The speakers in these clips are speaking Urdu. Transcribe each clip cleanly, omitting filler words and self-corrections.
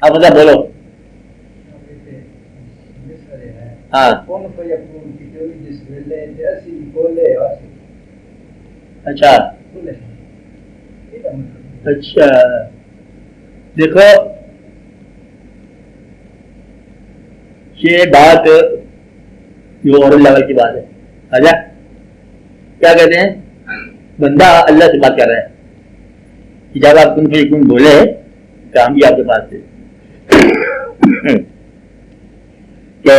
اب مطلب بولو. ہاں اچھا اچھا دیکھو یہ بات جو اور لیول کی بات ہے. اچھا کیا کہتے ہیں بندہ اللہ سے بات کر رہا ہے جب آپ کن فیکون بولے تو ہم بھی آپ کے پاس تھے کہ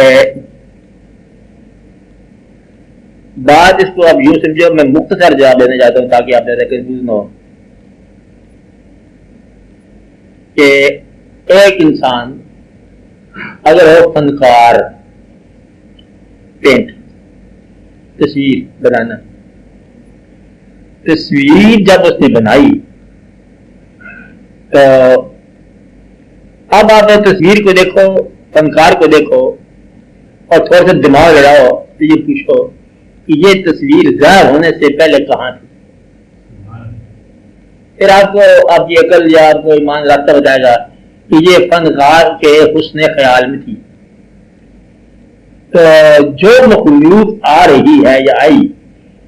بات اس کو آپ یوں سمجھو. میں مختصر جواب دینا چاہتا ہوں تاکہ آپ زیادہ کنفیوز نہ ہو کہ ایک انسان اگر ہو فنکار پینٹ تصویر بنانا, تصویر جب اس نے بنائی تو اب آپ تصویر کو دیکھو فنکار کو دیکھو اور تھوڑا سا دماغ لڑاؤ تو یہ پوچھو کہ یہ تصویر ظاہر ہونے سے پہلے کہاں تھی. پھر آپ کو آپ کی عقل یا آپ کو ایمان رابطہ بتائے گا کہ یہ فنکار کے حسن خیال میں تھی. تو جو مخلوق آ رہی ہے یا آئی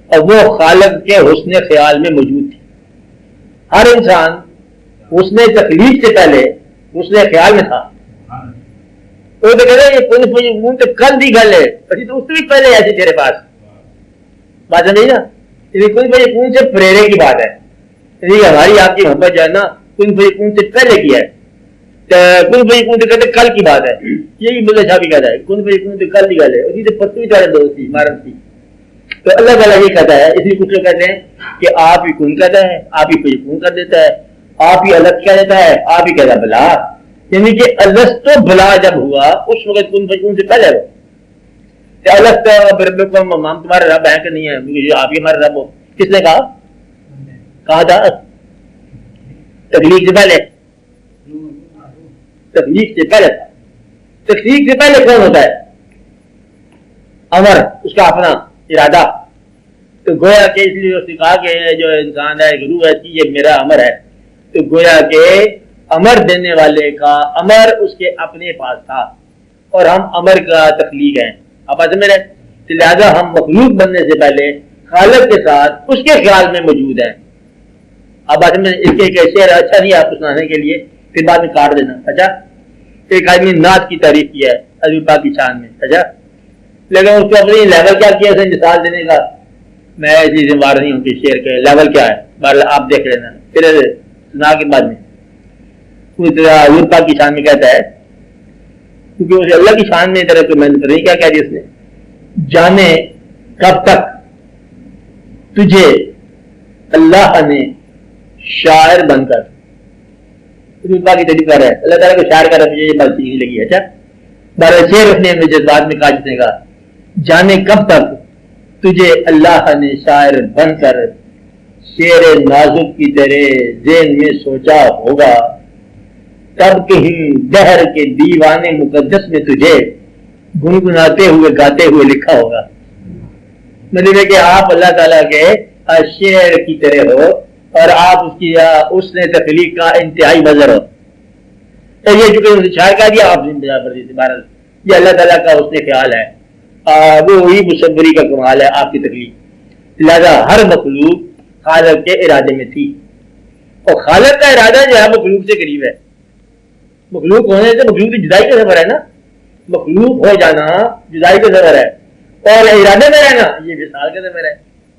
اور وہ خالق کے حسن خیال میں موجود تھی. ہر انسان حسن تخلیق سے پہلے حسن خیال میں تھا. تو کہتے ہیں یہ کن تو کل دی گل ہے تو اس سے بھی پہلے ایسی تیرے پاس بات نہیں نا. کن سے پریرے کی بات ہے. ہماری آپ کی محبت جو ہے نا کن سے پہلے کی ہے. کن کہتے کل کی بات ہے. یہی ملا شاہ بھی کہتا ہے کن کل کی گل ہے. اسی سے پتو بھی چاہے دوست تھی مارن تھی. تو اللہ تعالیٰ یہ کہتا ہے, اس لیے کچھ لوگ کہتے ہیں کہ آپ ہی کن کہتا ہے, آپ ہی فیکون کر دیتا ہے, آپ ہی الگ کہہ دیتا ہے, آپ ہی کہتا ہے بلا. یعنی کہ الستو بلا جب ہوا اس وقت کن فیکون سے پہلے ہو. الگ ہم تمہارے رب ہیں کہ نہیں ہے, آپ ہی ہمارے رب ہو. کس نے کہا تھا تخلیق سے پہلے. تخلیق سے پہلے تخلیق سے پہلے کون ہوتا ہے؟ امر, اس کا اپنا ارادہ. تو گویا کہ اس لیے اس نے کہا کہ جو انسان ہے روح ہے یہ میرا امر ہے. تو گویا کہ امر دینے والے کا امر اس کے اپنے پاس تھا اور ہم امر کا تخلیق ہیں. آپ آج میرے لہٰذا ہم مخلوق بننے سے پہلے خالق کے ساتھ اس کے خیال میں موجود ہیں. اب آج میں اس کے شعر اچھا نہیں آپ کو سنانے کے لیے پھر بعد میں کاٹ دینا. اچھا ایک آدمی نعت کی تعریف کی ہے علی پاک کی شان میں. اچھا لیکن اس کو اپنی لیول کیا کیا اسے مثال دینے کا میں ایسی ذمہ دار نہیں ہوں کہ شعر کے لیول کیا ہے. بہرحال آپ دیکھ لینا پھر سنا کے بعد میں علی پاک کی شان میں کہتا ہے کیونکہ اسے اللہ کی شان میں طرح تو میں نے نہیں کیا کہہ دیا اس نے. جانے کب تک تجھے اللہ نے شاعر بن کر کی تعریف کر رہا ہے. اللہ تعالیٰ کو شاعر کر رہا ہے. مجھے یہ بات ٹھیک نہیں لگی. اچھا بارہ شعر اس نے جذبات میں کہا جتنے کا جانے کب تک تجھے اللہ نے شاعر بن کر شعر نازک کی تیرے ذہن میں سوچا ہوگا. تب کہیں دہر کے دیوانے مقدس میں تجھے گنگناتے ہوئے گاتے ہوئے لکھا ہوگا. مطلب ہے کہ آپ اللہ تعالیٰ کے شعر کی طرح ہو اور آپ اس کی اس نے تخلیق کا انتہائی بذر ہو. یہ چونکہ شاعر کہہ دیا آپ بہرحال یہ اللہ تعالیٰ کا اس نے خیال ہے, وہ وہی مصوری کا کمال ہے آپ کی تخلیق. لہذا ہر مخلوق خالق کے ارادے میں تھی اور خالق کا ارادہ جو ہے مخلوق سے قریب ہے. مخلوق ہونے سے مخلوق کی جدائی کا سفر ہے نا. مخلوق ہو جانا جدائی کا سفر ہے اور ارادے میں رہنا یہ وصال کا سفر ہے.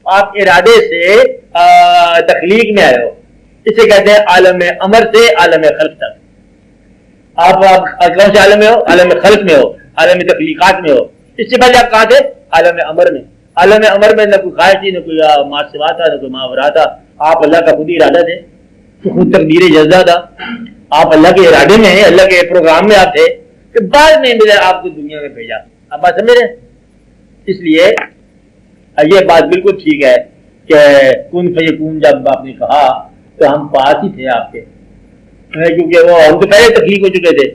آپ ارادے سے تخلیق میں آئے ہو. اسے کہتے ہیں عالم امر سے عالم خلق تک. آپ کون سے عالم میں ہو؟ عالم خلق میں ہو, عالم تخلیقات میں ہو. اس سے پہلے آپ کہاں تھے؟ عالم امر میں. عالم امر میں نہ کوئی خواہش تھی, نہ کوئی ماسوا تھا, نہ کوئی ماورا تھا. آپ اللہ کا خود ہی ارادہ تھے, خود تقدیر جزا تھا. آپ اللہ کے ارادے میں ہیں, اللہ کے پروگرام میں آپ تھے کہ بعد میں ملے آپ کو دنیا میں بھیجا. آپ بات سمجھ رہے ہیں؟ اس لیے یہ بات بالکل ٹھیک ہے کہ کن فیکون جب آپ نے کہا تو ہم پاس ہی تھے آپ کے, کیونکہ وہ ہم تو پہلے تخلیق ہو چکے تھے,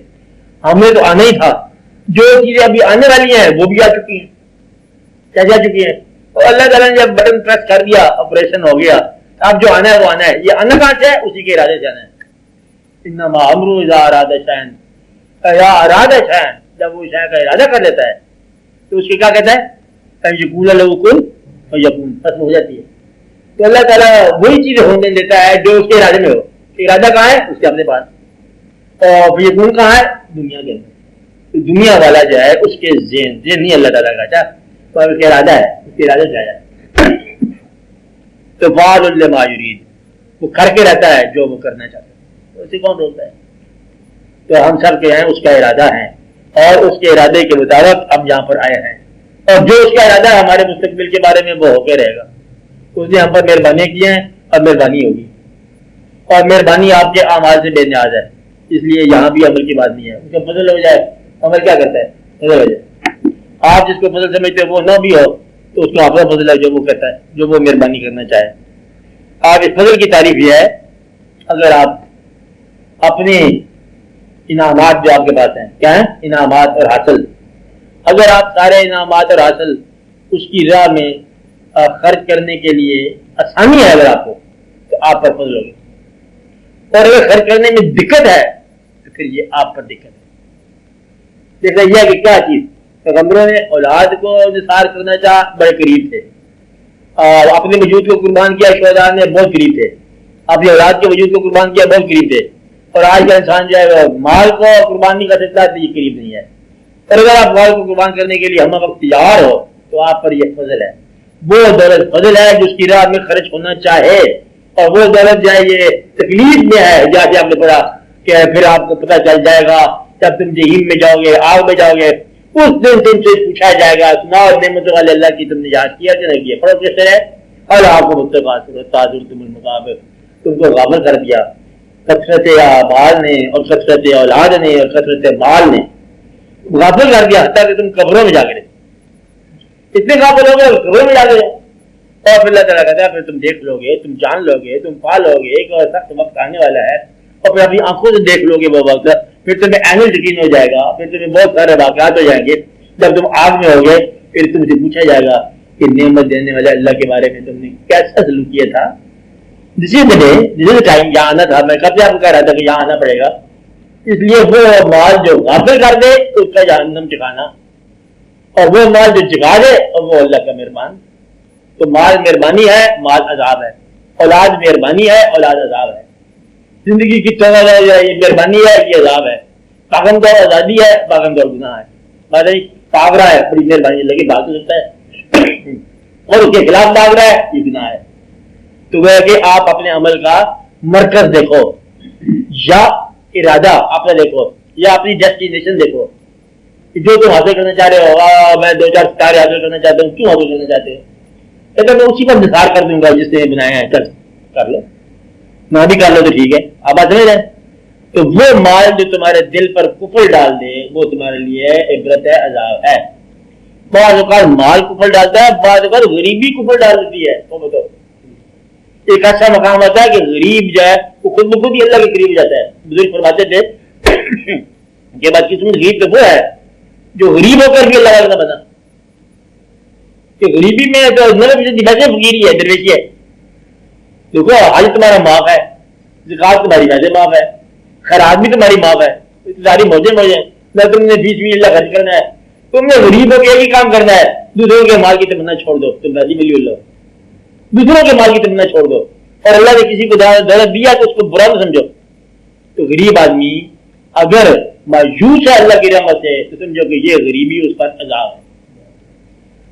ہمیں تو آنا ہی تھا. جو چیزیں ابھی آنے والی ہیں وہ بھی آ چکی ہیں. کیا جا چکی ہیں؟ اور اللہ تعالیٰ نے جب بٹن پریس کر دیا آپریشن ہو گیا, اب جو آنا ہے وہ آنا ہے. یہ آنا کہاں سے ہے؟ اسی کے ارادے سے آنا ہے. انما امرؤ اذا اراد شیئا یا ارادہ شیء، جب وہ شے کا ارادہ کر لیتا ہے تو اس کی کیا کہتا ہے یقول لہ کن فیکون، ختم ہو جاتی ہے. تو اللہ تعالیٰ وہی چیزیں ہونے دیتا ہے جو اس کے ارادے میں ہو. ارادہ کہاں ہے؟ اس کے اپنے پاس. اور فیکون کہاں ہے؟ دنیا کے اندر. تو دنیا والا جو ہے اس کے ذہن نہیں اللہ تعالیٰ کا. اچھا اس کا ارادہ ہے، اس کے ارادے سے آیا تو فعال لما یرید، وہ کر کے رہتا ہے جو وہ کرنا چاہتا ہے. اسے کون روکتا ہے؟ تو ہم سب کے ہیں اس کا ارادہ ہے اور اس کے ارادے کے مطابق ہم یہاں پر آئے ہیں. اور جو اس کا ارادہ ہے ہمارے مستقبل کے بارے میں وہ ہو کے رہے گا. اس نے ہم پر مہربانی کی ہیں اور مہربانی ہوگی، اور مہربانی آپ کے اعمال سے بے نیاز ہے. اس لیے یہاں بھی عمل کی بات نہیں ہے. اس کا فضل ہو جائے، عمل کیا کرتا ہے؟ فضل ہو جائے. آپ جس کو فضل سمجھتے وہ نہ بھی ہو تو اس کو اپنا فضل ہے جو وہ کہتا ہے، جو وہ مہربانی کرنا چاہے. آپ اس فضل کی تعریف یہ ہے اگر آپ اپنے انعامات جو آپ کے پاس ہیں، کیا ہیں؟ انعامات اور حاصل، اگر آپ سارے انعامات اور حاصل اس کی راہ میں خرچ کرنے کے لیے آسانی ہے اگر آپ کو، تو آپ پر فضل ہوگی. اور اگر خرچ کرنے میں دقت ہے تو پھر یہ آپ پر دقت ہے. جیسا یہ کہ کیا چیز پیغمبروں نے اولاد کو نثار کرنا چاہا، بڑے قریب تھے. اور اپنے وجود کو قربان کیا، شہداء نے بہت قریب تھے. اپنی اولاد کے وجود کو قربان کیا، بہت قریب تھے. اور آج کا انسان جو ہے مال کو قربانی کا سلسلہ تو یہ قریب نہیں ہے. اور اگر آپ مال کو قربان کرنے کے لیے ہم وقت تیار ہو تو آپ پر یہ فضل ہے. وہ دولت فضل ہے جس کی راہ میں خرچ ہونا چاہے، اور وہ دولت جو ہے یہ تکلیف میں ہے. جیسے آپ نے پڑھا کہ پھر آپ کو پتہ چل جائے گا جب تم جہنم میں جاؤ گے، آگ میں جاؤ گے، اس دن تم سے پوچھا جائے گا سناؤ نعمتوں والے اللہ کی تم نے یاد کیا کہ نہیں کیا. پڑھو کس طرح اللہ آپ کو تم المطابق، تم کو غافل کر دیا کثرت اعمال نے اور کثرت اولاد نے اور کثرت مال نے، غافل کر دیا حتیٰ کہ تم قبروں میں جا کے اتنے غافل ہو گئے قبروں میں جا کے. اور پھر اللہ تعالیٰ کہتا ہے پھر تم دیکھ لو گے، تم جان لو گے، تم پا لو گے. ایک سخت وقت آنے والا ہے اور پھر اپنی آنکھوں سے دیکھ لو گے وہ وقت. پھر تمہیں عین یقین ہو جائے گا. پھر تمہیں بہت سارے واقعات ہو جائیں گے. جب تم آگ میں ہوگے پھر تم سے پوچھا جائے گا کہ نعمت دینے والے اللہ کے بارے میں تم نے کیسا سلوک کیا تھا. جس ٹائم یہاں آنا تھا، میں کب سے آپ کو کہہ رہا تھا کہ یہاں آنا پڑے گا. اس لیے وہ مال جو غافل کر دے اس کا جہنم ٹھکانا، اور وہ مال جو جگا دے اور وہ اللہ کا مہربان. تو مال مہربانی ہے، مال عذاب ہے. اولاد مہربانی ہے، اولاد عذاب ہے. زندگی کی یہ مہربانی ہے، یہ عذاب ہے. پاگم دور آزادی ہے، پاگم دور گناہ ہے. بات نہیں بھاگ رہا ہے، بڑی مہربانی لگی بھاگ تو سکتا ہے، اور اس کے خلاف بھاگ رہا ہے، یہ گناہ ہے. تو وہ ہے کہ آپ اپنے عمل کا مرکز دیکھو، یا ارادہ اپنا دیکھو، یا اپنی ڈیسٹینیشن دیکھو. جو تم حاصل کرنا چاہ رہے ہو، میں 2-4 ستارے حاصل کرنا چاہتا ہوں، کیوں حاصل کرنا چاہتے ہو؟ لیکن میں اسی پر نثار کر دوں گا جس نے بنایا ہے. چل کر لو، نہ بھی کر لو تو ٹھیک ہے. آپ بات سمجھ رہے ہیں؟ تو وہ مال جو تمہارے دل پر کفر ڈال دے وہ تمہارے لیے عبرت ہے، عذاب ہے. بعض اوقات مال کفر ڈالتا ہے، بعض اوقات غریبی کفر ڈال دیتی ہے. وہ بتاؤ، ایک ایسا مقام ہوتا ہے کہ غریب جو ہے وہ خود بخود ہی اللہ کے قریب ہو جاتا ہے. بزرگ فرماتے تھے کہ بات قسمت غریب تو وہ ہے جو غریب ہو کر بھی اللہ والا بنا. کہ غریبی میں تو ویسے فقیری ہے، درویشی ہے. دیکھو حج تمہارا معاف ہے، زکات تمہاری ویسے معاف ہے، خیرات بھی تمہاری معاف ہے، ساری موجیں نہ تم نے بیچ میں اللہ خرچ کرنا ہے. تم نے غریب ہو کے ایک ہی کام کرنا ہے، دوسروں کے مال کی تمنا چھوڑ دو. تم راضی ملی اللہ، دوسروں کے مال کی تمنا چھوڑ دو. اور اللہ نے کسی کو دولت دیا تو اس کو برا نہ سمجھو. تو غریب آدمی اگر مایوس ہے اللہ کی رحمت سے تو سمجھو کہ یہ غریبی اس پر عذاب ہے.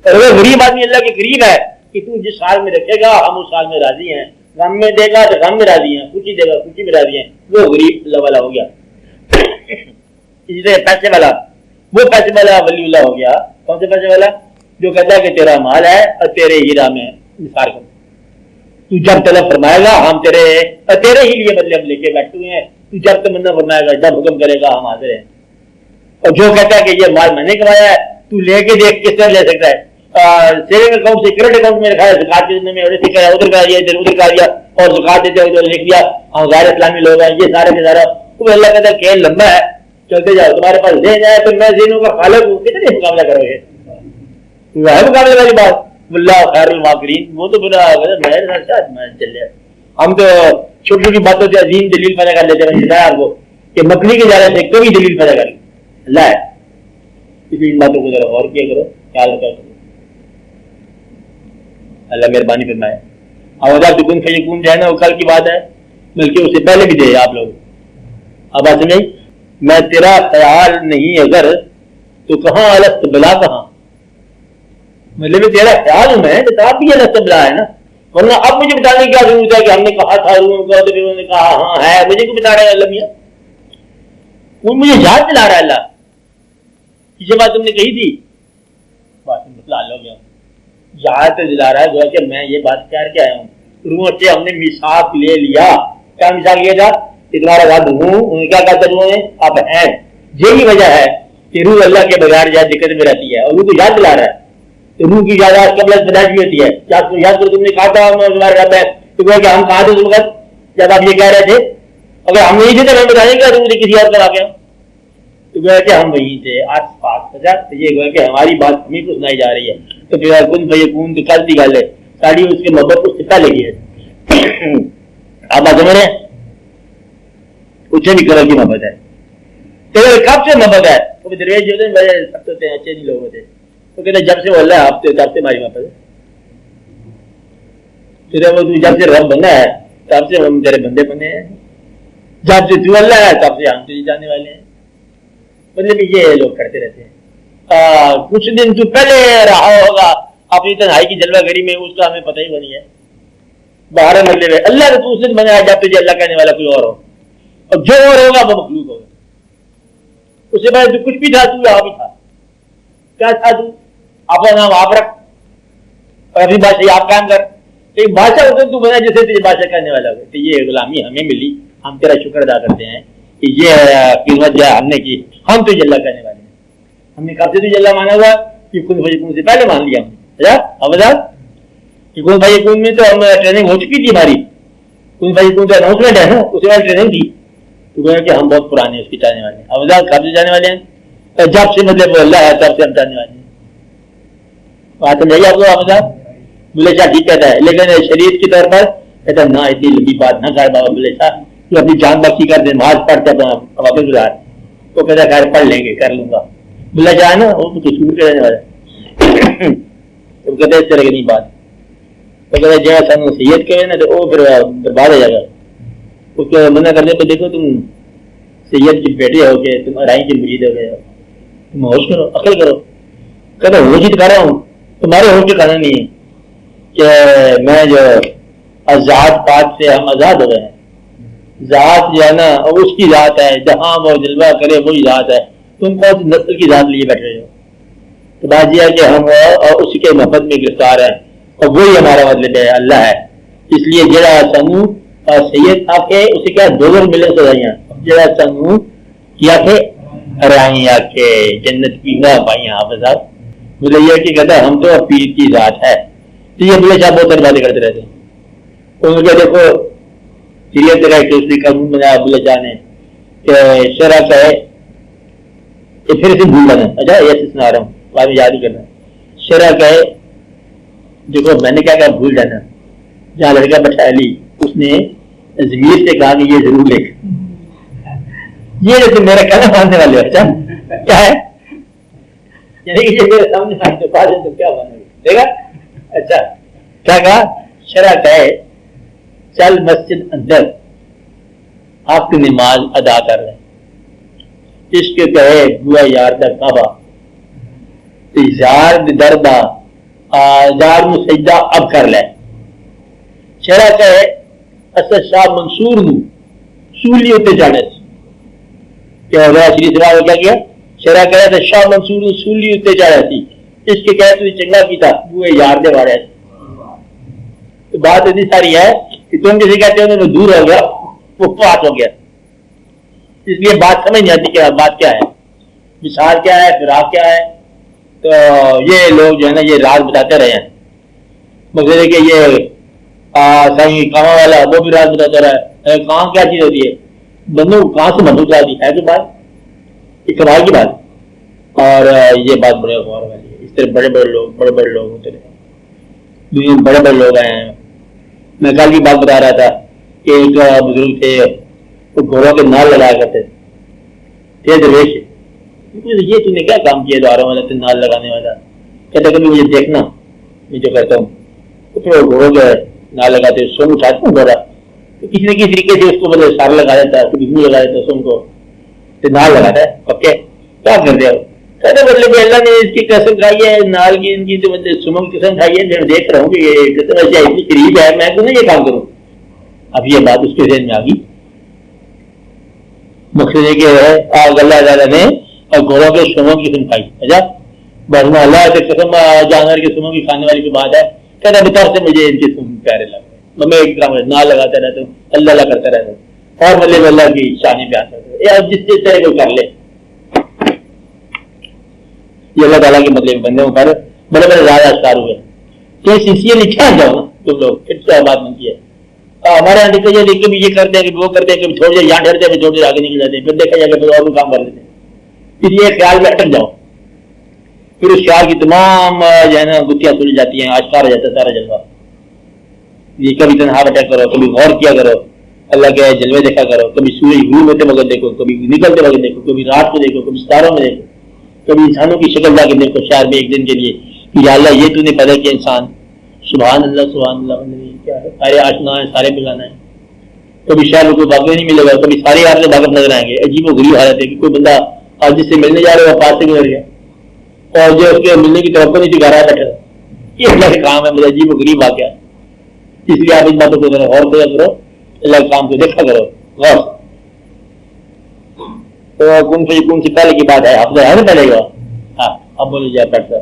اور اگر غریب آدمی اللہ کے قریب ہے کہ تو جس سال میں رکھے گا ہم اس سال میں راضی ہیں، غم میں دے گا تو غم میں راضی ہیں، خوشی دے گا خوشی میں راضی ہیں، وہ غریب اللہ والا ہو گیا. اسی طرح پیسے والا، وہ پیسے والا ولی اللہ ہو گیا. کون سے پیسے والا؟ جو کہتا ہے کہ تیرا مال ہے اور تیرے ہی راہ میں نثار کرو. تو جب طلب فرمائے گا ہم تیرے ہی لیے بدلے ہم لے کے بیٹھے ہوئے ہیں. تو جب تمنا فرمائے گا، جب حکم کرے گا ہم حاضر ہیں. اور جو کہتا ہے کہ یہ مال میں نے کمایا ہے، تو لے کے دیکھ کس طرح لے سکتا ہے. سیونگ اکاؤنٹ سے کرنٹ اکاؤنٹ میں رکھا ہے، زکات دینے میں ادھر کا دیا ادھر کا دیا، اور زکات دیتے ادھر لکھ دیا. غیر اسلامی لوگ ہیں یہ سارے کے سارا. تو اللہ کہتا ہے کھیل لمبا ہے، چلتے جاؤ. تمہارے پاس ذہن ہے تو میں ذہنوں کا خالق ہوں، کتنے مقابلہ کرو گے؟ وہ ہے مقابلے والی بات. اللہ خیر الماکرین. وہ تو بنا چل رہا. ہم تو چھوٹی چھوٹی باتوں سے عظیم دلیل پیدا کر لیتے ہیں. بتایا آپ کو کہ مکڑی کے جالے سے کبھی دلیل پیدا کر اللہ ہے. اس لیے ان باتوں کو ذرا غور کیا کرو, خیال رکھا کرو. اللہ مہربانی فرمائے. آواز کن فیکون جو ہے نا وہ کل کی بات ہے, بلکہ اس سے پہلے بھی دے آپ لوگ. اب بات سمجھ, میں تیرا خیال نہیں اگر تو کہاں الست بلا کہاں, مطلب تیرا خیال ہوں میں تو آپ بھی الست بلا ہے نا, ورنہ اب مجھے بتانے کی کیا ضرورت ہے کہ ہم نے کہا تھا روحوں کا, تو انہوں نے کہا ہاں ہے. مجھے کیوں بتا رہا ہے اللہ میاں؟ وہ مجھے یاد دلا رہا ہے اللہ, یہ بات تم نے کہی تھی, بات مسئلہ حل ہو گیا. یاد دلا رہا ہے کہ میں یہ بات کہہ کے آیا ہوں. روحوں سے ہم نے میثاق لے لیا. کیا میثاق لیا تھا؟ تمہارا رب ہوں. انہیں کیا کہا تھا انہوں نے؟ اب ہیں. یہی وجہ ہے کہ روح اللہ کے بغیر یاد دقت میں رہتی ہے, اور روح کو یاد دلا رہا ہے. تو روح کی یاد قبل پیدائش بھی ہوتی ہے. یاد کرو تم نے کہا تھا تمہارے رب ہے, تو کہ ہم کہاں تھے تم وقت جب آپ یہ کہہ رہے تھے؟ اگر ہم نہیں تھے تو ہمیں بتائیں گے روح نے کسی اور پر آ گیا. تو گویا کہ ہم وہیں تھے آس پاس. یہ گویا کہ ہماری بات ہمیں کو سنائی جا رہی ہے. تو پھر کن فیکون تو کل کی گل ہے, ساری اس کے محبت اس سے پہلے کی ہے. آپ بات سمجھ رہے ہیں؟ اس سے بھی قبل کی محبت ہے. تو کب سے محبت ہے؟ وہ درویش جو ہوتے ہیں اچھے نہیں لوگ ہوتے, تو کہتے جب سے وہ اللہ آپ سے تب سے ہماری محبت ہے. پھر وہ جب سے رب بنا ہے تب سے ہم تیرے بندے بنے ہیں, جب سے تو اللہ ہے تب سے ہم تجھے جانے والے ہیں. مطلب یہ لوگ کرتے رہتے ہیں. کچھ دن تو پہلے رہا ہوگا اپنی تنہائی کی جلوہ گری میں, اس کا ہمیں پتہ ہی نہیں ہے. باہر مطلب ہے اللہ تو اس دن بنا ہے جب تجھے اللہ کہنے والا کوئی اور ہو, اور جو اور ہوگا وہ مخلوق ہوگا. اس سے پہلے تو کچھ بھی تھا, تو یہاں بھی تھا. کیا تھا تو؟ اپنا نام آپ رکھ اور اپنی بادشاہی آپ قائم کر. ایک بادشاہ ہوتا تو بنا جیسے تجھے بادشاہ کرنے والا ہو. تو یہ غلامی ہمیں ملی, ہم تیرا شکر ادا کرتے ہیں کہ یہ قیمت جو ہم نے کی, ہم تجھے اللہ کرنے والے ہیں. ہم نے کب سے تجھے اللہ مانا ہوا کہ کن فیکون سے پہلے مان لیا ہم نے. اب کہ کن فیکون میں تو ہم ٹریننگ ہو چکی تھی ہماری. کن فیکون تو اناؤنسمنٹ ہے نا, اس کے بعد ٹریننگ تھی. تو کہ ہم بہت پرانے اس کے جانے والے ہیں. اب کب سے جانے والے ہیں؟ جب سے مطلب وہ اللہ ہے تب سے ہم جانے والے ہیں. بات سمجھائیے آپ کو. آپ بولے شاہ ٹھیک کہتا ہے, لیکن شریعت کی طور پر کہتا نہ اتنی لمبی بات نہ کر بابا بولے شاہ, تو اپنی جان بخشی کر دے, نماز پڑھتے اپنا واپس گزار. تو کہتا خیر پڑھ لیں گے, کر لوں گا. بولے شاہ نا وہ تو سور کے رہنے والا ہے. تو کہتے اس طرح کی نہیں بات. تو کہتا جہاں سن نصیحت کرے نا تو وہ پھر برباد ہو جائے گا. اس کو منع کر دے تو دیکھو تم سید کی بیٹے ہو کے تم ارائی کے مرید ہو گئے ہو, تم ہوش کرو, عقل کرو. کہتا ہوش ہی کر رہا ہوں, تمہارے ہوش کے کھانا نہیں ہے کہ میں جو ذات پاک سے ہم آزاد ہو گئے ہیں. ذات جو ہے نا اس کی ذات ہے, جہاں وہ جلوہ کرے وہی ذات ہے. تم کون سی نسل کی ذات لیے بیٹھ رہے ہو؟ تو بات یہ ہے کہ ہم اسی کے محبت میں گرفتار ہیں, اور وہی ہمارا مطلب ہے اللہ ہے. اس لیے جڑا سنو سید آ کے اسے کیا دو ملے سزائیاں, جڑا سنو کیا تھے رائیں آ کے جنت کی نہ پائیاں. حافظ صاحب مجھے یہ کہ کہتا ہے ہم تو پیر کی ذات ہے. تو یہ بولے صاحب بہت ساری باتیں کرتے رہتے ہیں. ان کو دیکھو شریعت کا ایک دوسری قانون بنایا بولے شاہ نے کہ شرع کا ہے, یہ پھر سے بھول جانا. اچھا یہ سنا رہا ہوں, بعد میں یاد ہی کرنا. شرع کا ہے, دیکھو میں نے کیا کہا بھول جانا. جہاں لڑکا بیٹھا علی, اس نے ضمیر سے کہا کہ یہ ضرور لکھ. یہ جو میرا کہنا ماننے والے ہو. اچھا کیا ہے یعنی کہ یہ میرے سامنے تو کیا مانے گا دیکھا. اچھا کیا کہا؟ شرع کہے چل مسجد اندر آپ کی نماز ادا کر رہے. عشق کہے بوا یار دا کعبہ یار دردا یار نو سجدہ اب کر لے. شرع کہے اسد شاہ منصور نو سولی اتنے جانے سے کیا ہو گیا. شری سوال کیا کیا؟ شرع کہے تو شاہ منصور نو سولی اتنے جانے سی. اس کے کہے تو چنگا کیتا وہ یار دے بارے. تو بات اتنی ساری ہے کہ تم کسی کہتے ہو دور ہو گیا وہ پاس ہو گیا. اس لیے بات سمجھ نہیں آتی کہ بات کیا ہے, مثال کیا ہے, فراق کیا ہے. تو یہ لوگ جو ہے نا یہ راز بتاتے رہے ہیں. مقصد ہے کہ یہ صحیح کہاں والا وہ بھی راز بتاتا رہا ہے. کہاں کیا چیز ہوتی ہے, بندوں کہاں سے بندوق آتی ہے کہ بات ایک کمال کی بات. اور یہ بات بڑے غور والی ہے. اس طرح بڑے بڑے لوگ ہوتے رہے, بڑے بڑے لوگ آئے ہیں. میں کل کی بات بتا رہا تھا کہ ایک بزرگ تھے, وہ گھوڑوں کے نال لگایا کرتے تھے. درویش یہ تو نے کیا کام کیا دواروں والا نال لگانے والا؟ کہتا کبھی مجھے دیکھنا میں جو کرتا ہوں گھوڑوں جو ہے نال لگاتے سونگ اٹھاتا ہوں گھوڑا تو کسی نہ کسی طریقے سے اس کو مطلب سار لگا دیتا ہے، کبھی منہ لگا دیتا ہے سونگ کو نال لگاتا ہے پکے کیا کر دیا کہتے مطلب اللہ نے اس کی قسم کھائی ہے نال کی ان کی جو مطلب سمنگ کی قسم کھائی ہے میں دیکھ رہا ہوں کہ یہ قسم ایسے اتنی قریب ہے میں کیوں نہ یہ کام کروں۔ اب یہ بات اس کے ذہن میں آ گئی، مقصد یہ کہ اللہ تعالیٰ نے گھوڑوں کے سموں کی قسم کھائی، اچھا بس اللہ سے قسم جانور کے سموں کی کھانے والی کی بات ہے، کہتا بتا سے مجھے ان کے سم پیارے لگتے میں ایک طرح نال لگاتا رہتا ہوں اللہ اللہ کرتا رہتا ہوں اور مطلب اللہ کی شانی بیان کرتا ہوں جس جس طرح کو کر لے یہ اللہ تعالیٰ کے مطلب بندے پر بڑے بڑے زیادہ اشکار ہوئے کہ سنسیئرلی ٹھہر جاؤ نا تم لوگ پھر کیا بات بنتی ہے۔ ہمارے یہاں دیکھا جائے کبھی یہ کرتے ہیں کبھی وہ کرتے ہیں کبھی تھوڑی دیر یہاں ٹھہرتے ہیں تھوڑی دیر آگے نکل جاتے ہیں پھر دیکھا جائے پھر اور بھی کام کر لیتے ہیں، پھر یہ خیال میں اٹک جاؤ پھر اس خیال کی تمام جو ہے نا گتیاں سلجھ جاتی ہیں، آشکار ہو جاتا ہے سارا جلوہ۔ یہ کبھی تنہا بیٹھا کرو کبھی غور کیا کرو اللہ کے جلوے دیکھا کرو، کبھی سورج غروب ہوتے وقت دیکھو کبھی نکلتے وقت دیکھو کبھی رات کو دیکھو کبھی ستاروں میں دیکھو کبھی انسانوں کی شکل لا کے دیکھو شاید میں ایک دن کے لیے کہ یا اللہ یہ تو نے پیدا کیا انسان، سبحان اللہ کیا ہے، سارے آشنا ہیں سارے بلانا ہے، کبھی شاید کوئی واقعہ نہیں ملے گا کبھی سارے آپ سے واقف نظر آئیں گے، عجیب و غریب حالت ہے کہ کوئی بندہ آج جس سے ملنے جا رہا ہے وہ پاس سے گزر گیا اور جو اس کے ملنے کی توقع نہیں تھی گھر آ بیٹھا، یہ اللہ کا کام ہے، مجھے عجیب و غریب واقعہ، اس لیے آپ اس باتوں کو غور کیا کرو، اللہ کے کام کو دیکھا کرو غور سے۔ تو کون سے پہلے کی بات ہے اب ہے نا پہلے کا، ہاں اب بولے جائے بیٹھتا